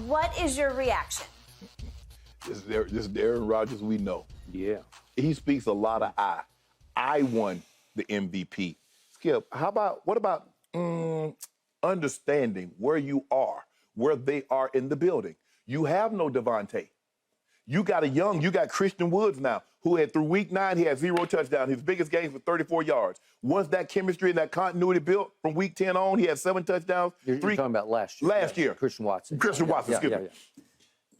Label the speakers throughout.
Speaker 1: What is your reaction?
Speaker 2: This is Aaron Rodgers we know.
Speaker 3: Yeah.
Speaker 2: He speaks a lot of I. I won the MVP. Skip, what about understanding where you are, where they are in the building? You have no Devontae. You got Christian Woods now, who had through week 9, he had 0 touchdowns. His biggest games were 34 yards. Once that chemistry and that continuity built from week 10 on, he had 7 touchdowns.
Speaker 3: You're talking about last year.
Speaker 2: Last year.
Speaker 3: Christian Watson.
Speaker 2: Excuse me.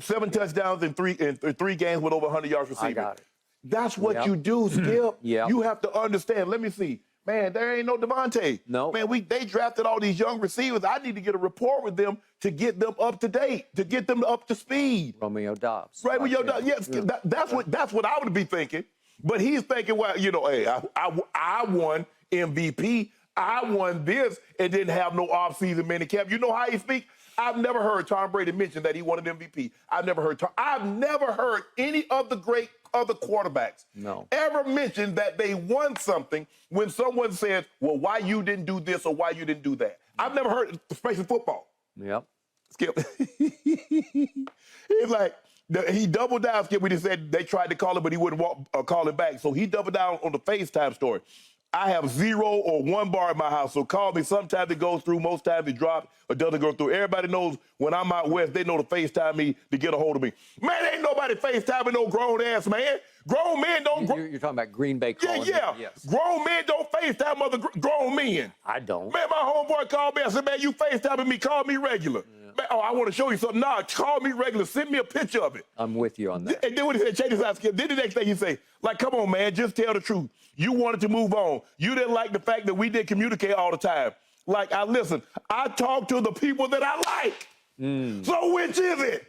Speaker 2: 7 touchdowns in three games with over 100 yards receiving.
Speaker 3: I got it.
Speaker 2: That's what you do, Skip.
Speaker 3: Yeah.
Speaker 2: You have to understand. Let me see. Man, there ain't no Devontae.
Speaker 3: No.
Speaker 2: Man, they drafted all these young receivers. I need to get a rapport with them to get them up to date, to get them up to speed.
Speaker 3: Romeo Dobbs.
Speaker 2: Right, with your yes, yeah. That's what I would be thinking. But he's thinking, well, hey, I won MVP. I won this and didn't have no offseason minicamp. You know how he speaks? I've never heard Tom Brady mention that he won an MVP. I've never heard any of the great other quarterbacks ever mention that they won something when someone says, well, why you didn't do this or why you didn't do that. I've never heard it, especially football.
Speaker 3: Yep.
Speaker 2: Skip. It's like, he doubled down, Skip, when he said they tried to call him, but he wouldn't call him back. So he doubled down on the FaceTime story. I have 0 or 1 bar in my house, so call me. Sometimes it goes through, most times it drops or doesn't go through. Everybody knows when I'm out west, they know to FaceTime me to get a hold of me. Man, ain't nobody FaceTiming no grown-ass man. Grown men don't...
Speaker 3: You're talking about Green Bay calling.
Speaker 2: Yeah.
Speaker 3: Yes.
Speaker 2: Grown men don't FaceTime other grown men.
Speaker 3: I don't.
Speaker 2: Man, my homeboy called me. I said, man, you FaceTiming me. Call me regular. Yeah. Man, I want to show you something. Nah, call me regular. Send me a picture of it.
Speaker 3: I'm with you on that.
Speaker 2: And then when he said, check this out, Skip. Then the next thing he say, like, come on, man, just tell the truth. You wanted to move on. You didn't like the fact that we didn't communicate all the time. Like, I talk to the people that I like. So which is it?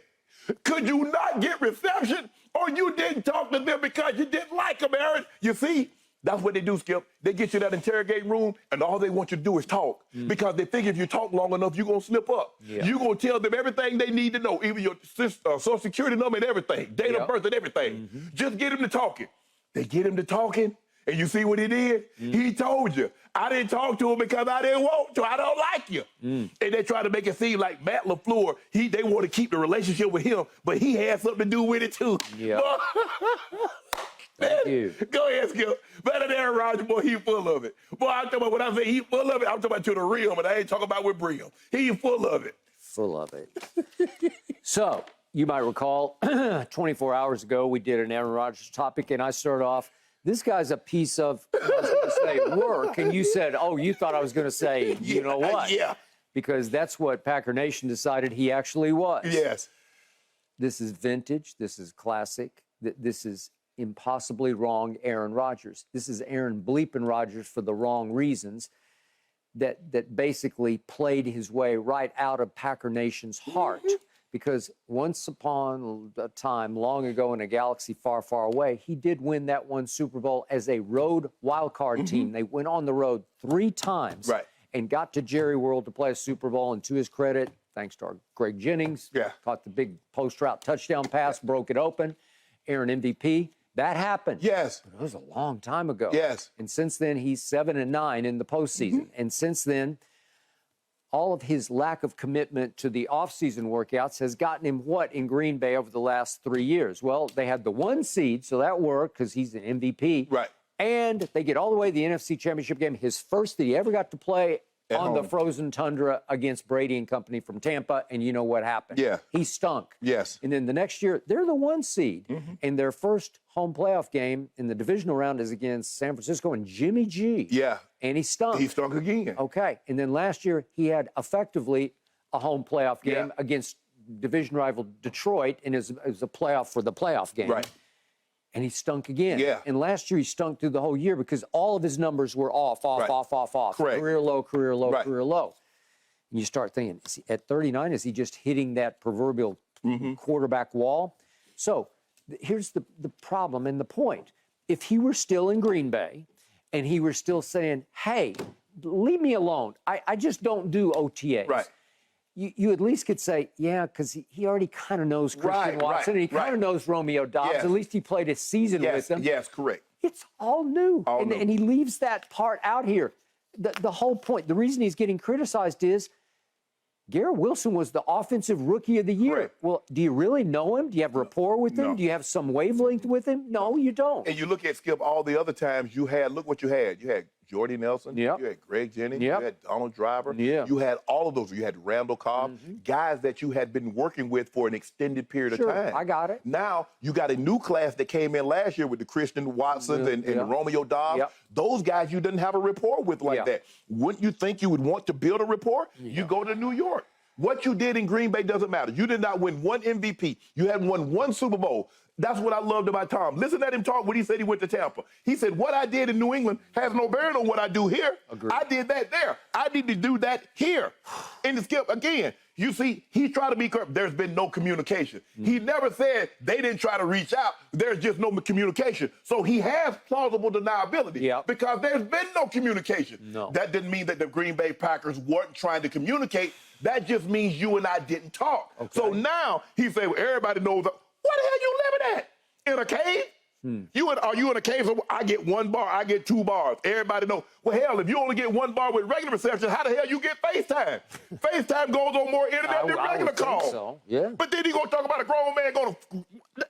Speaker 2: Could you not get reception, or you didn't talk to them because you didn't like them, Aaron? You see, that's what they do, Skip. They get you that interrogating room, and all they want you to do is talk. Because they figure if you talk long enough, you're going to slip up. Yeah. You're going to tell them everything they need to know, even your social security number and everything, date of birth and everything. Just get him to talking. They get him to talking, and you see what he did? He told you, I didn't talk to him because I didn't want to. I don't like you. And they try to make it seem like Matt LaFleur, they want to keep the relationship with him, but he had something to do with it too.
Speaker 3: Yeah. Thank you.
Speaker 2: Go ahead, Skip. Better than Aaron Rodgers, boy, he full of it. Boy, I'm talking about when I say he full of it, I'm talking about to the rim, and I ain't talking about with brim. He full of it.
Speaker 3: Full of it. So, you might recall, 24 hours ago, we did an Aaron Rodgers topic, and I started off, this guy's a piece of, I was going to say, work, and you said, oh, you thought I was going to say, you know what?
Speaker 2: Yeah.
Speaker 3: Because that's what Packer Nation decided he actually was.
Speaker 2: Yes.
Speaker 3: This is vintage. This is classic. This is impossibly wrong Aaron Rodgers. This is Aaron bleeping Rodgers for the wrong reasons that basically played his way right out of Packer Nation's heart. Because once upon a time, long ago in a galaxy far, far away, he did win that one Super Bowl as a road wildcard team. They went on the road 3 times and got to Jerry World to play a Super Bowl. And to his credit, thanks to our Greg Jennings, caught the big post-route touchdown pass, broke it open. Aaron MVP. That happened.
Speaker 2: Yes.
Speaker 3: But it was a long time ago.
Speaker 2: Yes.
Speaker 3: And since then, he's 7-9 in the postseason. And since then, all of his lack of commitment to the offseason workouts has gotten him what in Green Bay over the last 3 years? Well, they had the 1 seed, so that worked because he's an MVP.
Speaker 2: Right.
Speaker 3: And they get all the way to the NFC Championship game, his first that he ever got to play on the frozen tundra against Brady and company from Tampa, and you know what happened.
Speaker 2: Yeah.
Speaker 3: He stunk.
Speaker 2: Yes.
Speaker 3: And then the next year, they're the 1 seed, and their first home playoff game in the divisional round is against San Francisco and Jimmy G.
Speaker 2: Yeah.
Speaker 3: And he stunk.
Speaker 2: He stunk again.
Speaker 3: Okay. And then last year, he had effectively a home playoff game against division rival Detroit, and it was a playoff for the playoff game.
Speaker 2: Right.
Speaker 3: And he stunk again.
Speaker 2: Yeah.
Speaker 3: And last year he stunk through the whole year because all of his numbers were off.
Speaker 2: Correct.
Speaker 3: Career low, career low, career low. And you start thinking, at 39, is he just hitting that proverbial quarterback wall? So here's the problem and the point. If he were still in Green Bay and he were still saying, hey, leave me alone. I just don't do OTAs.
Speaker 2: Right.
Speaker 3: You at least could say, yeah, because he already kind of knows Christian Watson, and he kind of knows Romeo Dobbs.
Speaker 2: Yes.
Speaker 3: At least he played a season with them.
Speaker 2: Yes, correct.
Speaker 3: It's all new.
Speaker 2: All new.
Speaker 3: And he leaves that part out here. The whole point, the reason he's getting criticized is Garrett Wilson was the offensive rookie of the year.
Speaker 2: Correct.
Speaker 3: Well, do you really know him? Do you have rapport with him?
Speaker 2: No.
Speaker 3: Do you have some wavelength with him? No, you don't.
Speaker 2: And you look at, Skip, all the other times you had, look what you had. You had Jordy Nelson.
Speaker 3: Yep.
Speaker 2: You had Greg Jennings.
Speaker 3: Yep.
Speaker 2: You had Donald Driver.
Speaker 3: Yeah.
Speaker 2: You had all of those. You had Randall Cobb, guys that you had been working with for an extended period
Speaker 3: Sure,
Speaker 2: of time.
Speaker 3: I got it.
Speaker 2: Now you got a new class that came in last year with the Christian Watsons and the Romeo Dobbs.
Speaker 3: Yep.
Speaker 2: Those guys you didn't have a rapport with like that. Wouldn't you think you would want to build a rapport? You go to New York. What you did in Green Bay doesn't matter. You did not win one MVP. You hadn't won one Super Bowl. That's what I loved about Tom. Listen to him talk when he said he went to Tampa. He said, what I did in New England has no bearing on what I do here.
Speaker 3: Agreed.
Speaker 2: I did that there. I need to do that here. And to Skip, again, you see, he tried to be correct. There's been no communication. He never said they didn't try to reach out. There's just no communication. So he has plausible deniability because there's been no communication.
Speaker 3: No.
Speaker 2: That didn't mean that the Green Bay Packers weren't trying to communicate. That just means you and I didn't talk.
Speaker 3: Okay.
Speaker 2: So now he said, well, everybody knows. What the hell you living at? In a cave? Are you in a cave? So I get 1 bar, I get 2 bars. Everybody knows. Well, hell, if you only get 1 bar with regular reception, how the hell you get FaceTime? FaceTime goes on more internet than regular calls.
Speaker 3: So. Yeah.
Speaker 2: But then you gonna talk about a grown man going to.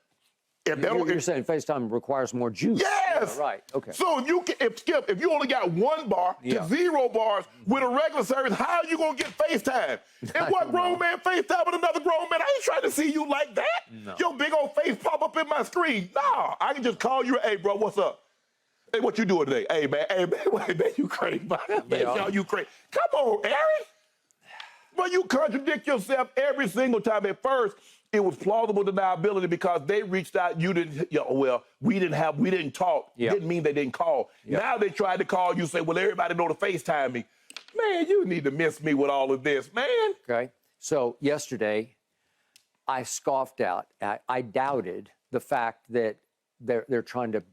Speaker 3: You're saying FaceTime requires more juice.
Speaker 2: Yes.
Speaker 3: Yeah, right. Okay.
Speaker 2: So if you only got 1 bar to 0 bars with a regular service, how are you gonna get FaceTime? And what grown man FaceTime with another grown man? I ain't trying to see you like that.
Speaker 3: No.
Speaker 2: Your big old face pop up in my screen. Nah, I can just call you. Hey, bro, what's up? Hey, what you doing today? Hey, man, wait, man, you crazy, man. Y'all, you crazy. Come on, Aaron. Well, you contradict yourself every single time. At first, it was plausible deniability because they reached out. You didn't. We didn't talk. Didn't mean they didn't call. Now they tried to call you. Say, well, everybody know to FaceTime me. Man, you need to miss me with all of this, man.
Speaker 3: Okay. So yesterday, I scoffed out. I doubted the fact that they're trying to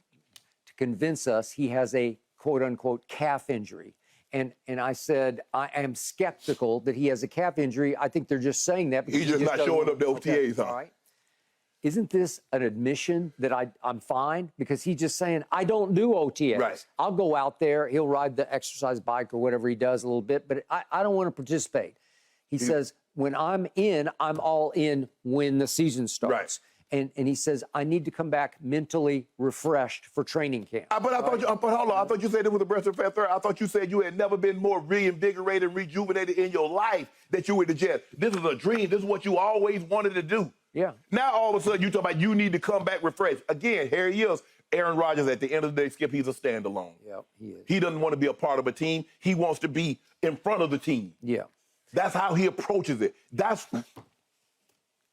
Speaker 3: convince us he has a quote unquote calf injury. And I said, I am skeptical that he has a calf injury. I think they're just saying that because
Speaker 2: He's just not showing up to OTAs, huh?
Speaker 3: All right. Isn't this an admission that I'm fine? Because he's just saying, I don't do OTAs.
Speaker 2: Right.
Speaker 3: I'll go out there, he'll ride the exercise bike or whatever he does a little bit, but I don't want to participate. He says, when I'm in, I'm all in when the season starts.
Speaker 2: Right.
Speaker 3: And he says, I need to come back mentally refreshed for training camp.
Speaker 2: But I thought hold on. I thought you said it was a breast and fat third. I thought you said you had never been more reinvigorated, rejuvenated in your life that you were the Jets. This is a dream. This is what you always wanted to do.
Speaker 3: Yeah.
Speaker 2: Now all of a sudden you talk about you need to come back refreshed. Again, here he is. Aaron Rodgers, at the end of the day, Skip, he's a standalone.
Speaker 3: Yeah, he is.
Speaker 2: He doesn't want to be a part of a team. He wants to be in front of the team.
Speaker 3: Yeah.
Speaker 2: That's how he approaches it.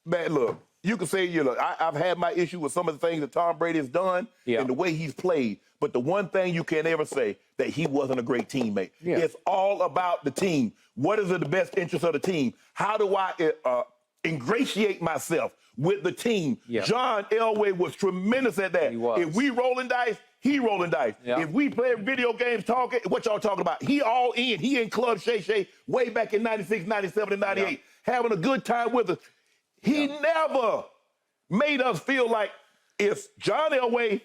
Speaker 2: Man, look. You can say, I've had my issue with some of the things that Tom Brady has done and the way he's played. But the one thing you can't ever say, that he wasn't a great teammate.
Speaker 3: Yeah.
Speaker 2: It's all about the team. What is in the best interest of the team? How do I ingratiate myself with the team?
Speaker 3: Yeah.
Speaker 2: John Elway was tremendous at that.
Speaker 3: He was.
Speaker 2: If we rolling dice, he rolling dice.
Speaker 3: Yeah.
Speaker 2: If we play video games talking, what y'all talking about? He all in. He in Club Shay Shay way back in 96, 97, and 98, having a good time with us. He never made us feel like it's John Elway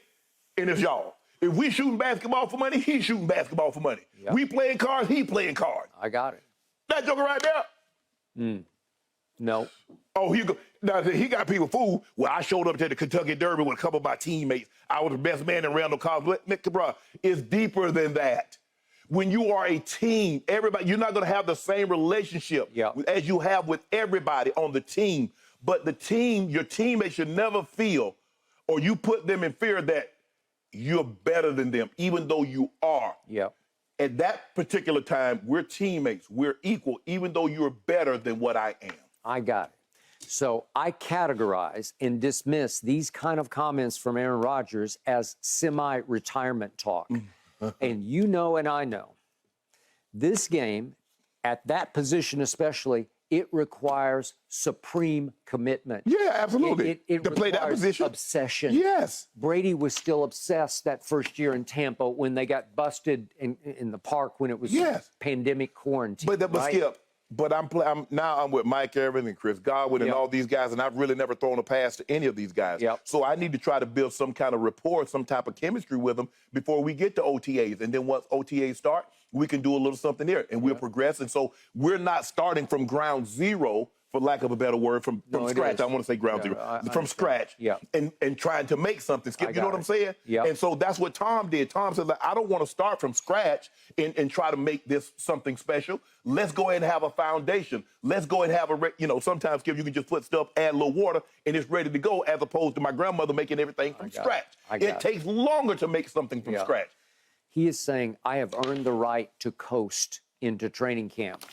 Speaker 2: and it's y'all. If we shooting basketball for money, he's shooting basketball for money.
Speaker 3: Yep.
Speaker 2: We playing cards, he playing cards.
Speaker 3: I got it.
Speaker 2: That joker right there.
Speaker 3: No.
Speaker 2: Oh, he got people fooled. Well, I showed up to the Kentucky Derby with a couple of my teammates. I was the best man in Randall Cobb. Bro, it's deeper than that. When you are a team, everybody, you're not going to have the same relationship as you have with everybody on the team. But the team, your teammates should never feel, or you put them in fear that you're better than them, even though you are.
Speaker 3: Yeah.
Speaker 2: At that particular time, we're teammates. We're equal, even though you're better than what I am.
Speaker 3: I got it. So I categorize and dismiss these kind of comments from Aaron Rodgers as semi-retirement talk. And you know and I know, this game, at that position especially, it requires supreme commitment.
Speaker 2: Yeah, absolutely.
Speaker 3: It
Speaker 2: to play that
Speaker 3: requires
Speaker 2: position.
Speaker 3: obsession.
Speaker 2: Yes.
Speaker 3: Brady was still obsessed that first year in Tampa when they got busted in the park when it was pandemic quarantine.
Speaker 2: But
Speaker 3: right?
Speaker 2: Skip, But I'm with Mike Evans and Chris Godwin and all these guys, and I've really never thrown a pass to any of these guys. So I need to try to build some kind of rapport, some type of chemistry with them before we get to OTAs. And then once OTAs start, we can do a little something there, and we'll progress. And so we're not starting from ground zero, for lack of a better word, from scratch. I want to say ground zero. From scratch. And trying to make something. Skip, you know what I'm saying? And so that's what Tom did. Tom said, I don't want to start from scratch and try to make this something special. Let's go ahead and have a foundation. Let's go ahead and have sometimes, Skip, you can just put stuff, add a little water, and it's ready to go, as opposed to my grandmother making everything from scratch. It takes longer to make something from scratch.
Speaker 3: He is saying, I have earned the right to coast into training camp.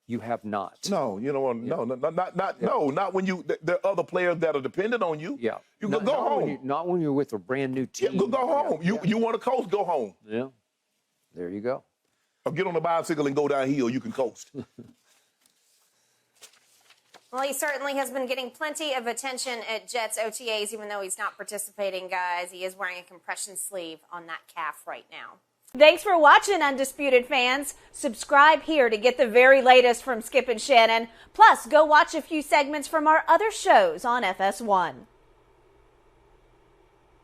Speaker 3: You have not.
Speaker 2: No, not when there are other players that are dependent on you. You go home.
Speaker 3: Not when you're with a brand new team.
Speaker 2: Go home. You want to coast, go home.
Speaker 3: Yeah. There you go.
Speaker 2: Or get on the bicycle and go downhill. You can coast.
Speaker 1: Well, he certainly has been getting plenty of attention at Jets OTAs, even though he's not participating, guys. He is wearing a compression sleeve on that calf right now.
Speaker 4: Thanks for watching, Undisputed fans. Subscribe here to get the very latest from Skip and Shannon. Plus, go watch a few segments from our other shows on FS1.